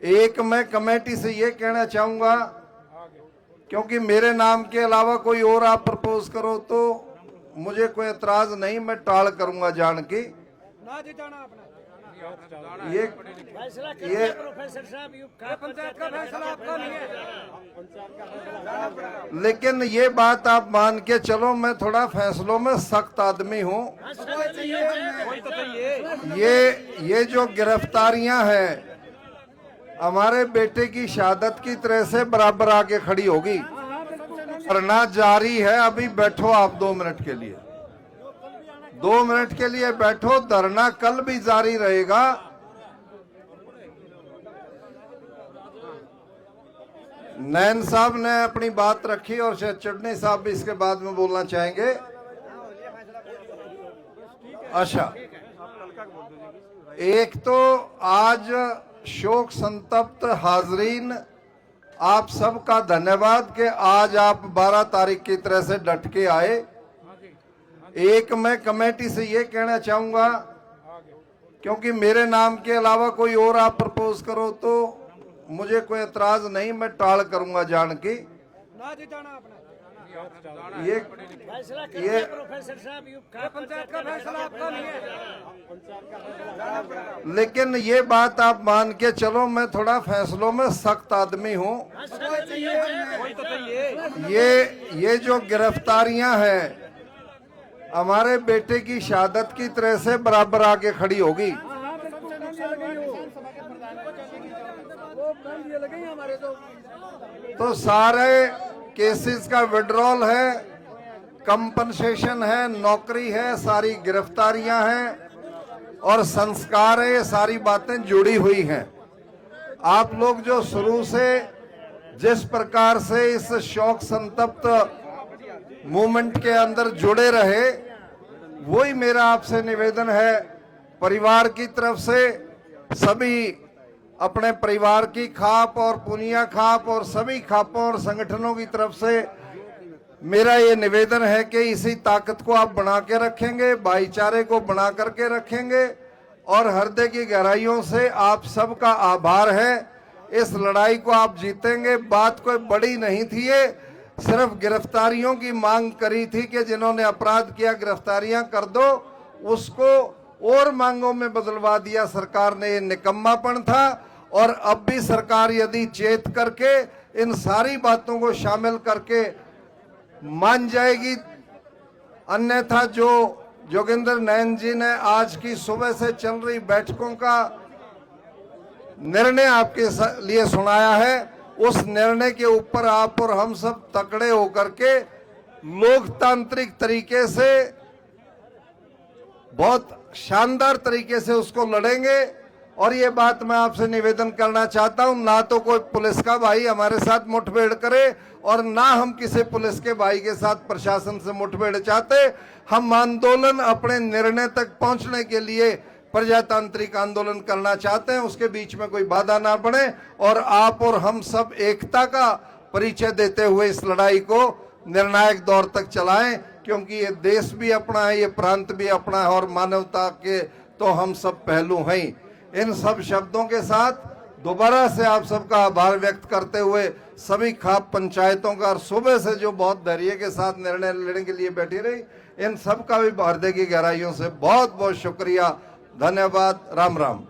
एक मैं कमेटी से ये कहना चाहूंगा, क्योंकि मेरे नाम के अलावा कोई और आप प्रपोज करो तो मुझे कोई एतराज नहीं, मैं टाल करूंगा जान के। ना जिताना अपना ये प्रोफेसर साहब पंचायत का फैसला आपका नहीं है। लेकिन ये बात आप मान के चलो, मैं थोड़ा फैसलों में सख्त आदमी हूँ। ये जो गिरफ्तारियां हैं हमारे बेटे की शहादत की तरह से बराबर आके खड़ी होगी। धरना जारी है, अभी बैठो आप 2 मिनट के लिए, 2 मिनट के लिए बैठो। धरना कल भी जारी रहेगा। नैन साहब ने अपनी बात रखी और शायद चटनी साहब भी इसके बाद में बोलना चाहेंगे। अच्छा, एक तो आज शोक संतप्त हाजरीन, आप सबका धन्यवाद कि आज आप 12 तारीख की तरह से डट के आए। एक मैं कमेटी से ये कहना चाहूंगा, क्योंकि मेरे नाम के अलावा कोई और आप प्रपोज करो तो मुझे कोई एतराज नहीं, मैं टाल करूंगा जान के। ना जिताना अपना ये प्रोफेसर साहब पंचायत का फैसला आपका नहीं है। लेकिन ये बात आप मान के चलो, मैं थोड़ा फैसलों में सख्त आदमी हूँ। ये जो गिरफ्तारियां हैं हमारे बेटे की शहादत की तरह से बराबर आके खड़ी होगी। तो सारे केसेस का विड्रॉल है, कंपनसेशन है, नौकरी है, सारी गिरफ्तारियां हैं और संस्कार है, ये सारी बातें जुड़ी हुई हैं। आप लोग जो शुरू से जिस प्रकार से इस शोक संतप्त मूवमेंट के अंदर जुड़े रहे, वही मेरा आपसे निवेदन है। परिवार की तरफ से सभी अपने परिवार की खाप और पुनिया खाप और सभी खापों और संगठनों की तरफ से मेरा ये निवेदन है कि इसी ताकत को आप बना के रखेंगे, भाईचारे को बना करके रखेंगे और हृदय की गहराइयों से आप सबका आभार है। इस लड़ाई को आप जीतेंगे। बात कोई बड़ी नहीं थी, ये सिर्फ गिरफ्तारियों की मांग करी थी कि जिन्होंने अपराध किया गिरफ्तारियां कर दो, उसको और मांगों में बदलवा दिया सरकार ने। ये निकम्मापन था और अब भी सरकार यदि चेत करके इन सारी बातों को शामिल करके मान जाएगी, अन्यथा जो जोगिंदर नैन जी ने आज की सुबह से चल रही बैठकों का निर्णय आपके लिए सुनाया है, उस निर्णय के ऊपर आप और हम सब तकड़े होकर के लोकतांत्रिक तरीके से बहुत शानदार तरीके से उसको लड़ेंगे। और ये बात मैं आपसे निवेदन करना चाहता हूं, ना तो कोई पुलिस का भाई हमारे साथ मुठभेड़ करे और ना हम किसी पुलिस के भाई के साथ प्रशासन से मुठभेड़ चाहते। हम आंदोलन अपने निर्णय तक पहुंचने के लिए प्रजातांत्रिक आंदोलन करना चाहते हैं, उसके बीच में कोई बाधा ना बने और आप और हम सब एकता का परिचय देते हुए इस लड़ाई को निर्णायक दौर तक चलाएं, क्योंकि ये देश भी अपना है, ये प्रांत भी अपना है और मानवता के तो हम सब पहलू हैं। इन सब शब्दों के साथ दोबारा से आप सबका आभार व्यक्त करते हुए सभी खाप पंचायतों का और सुबह से जो बहुत धैर्य के साथ निर्णय लेने के लिए बैठी रही, इन सब का भी हृदय की गहराइयों से बहुत बहुत शुक्रिया, धन्यवाद। राम राम।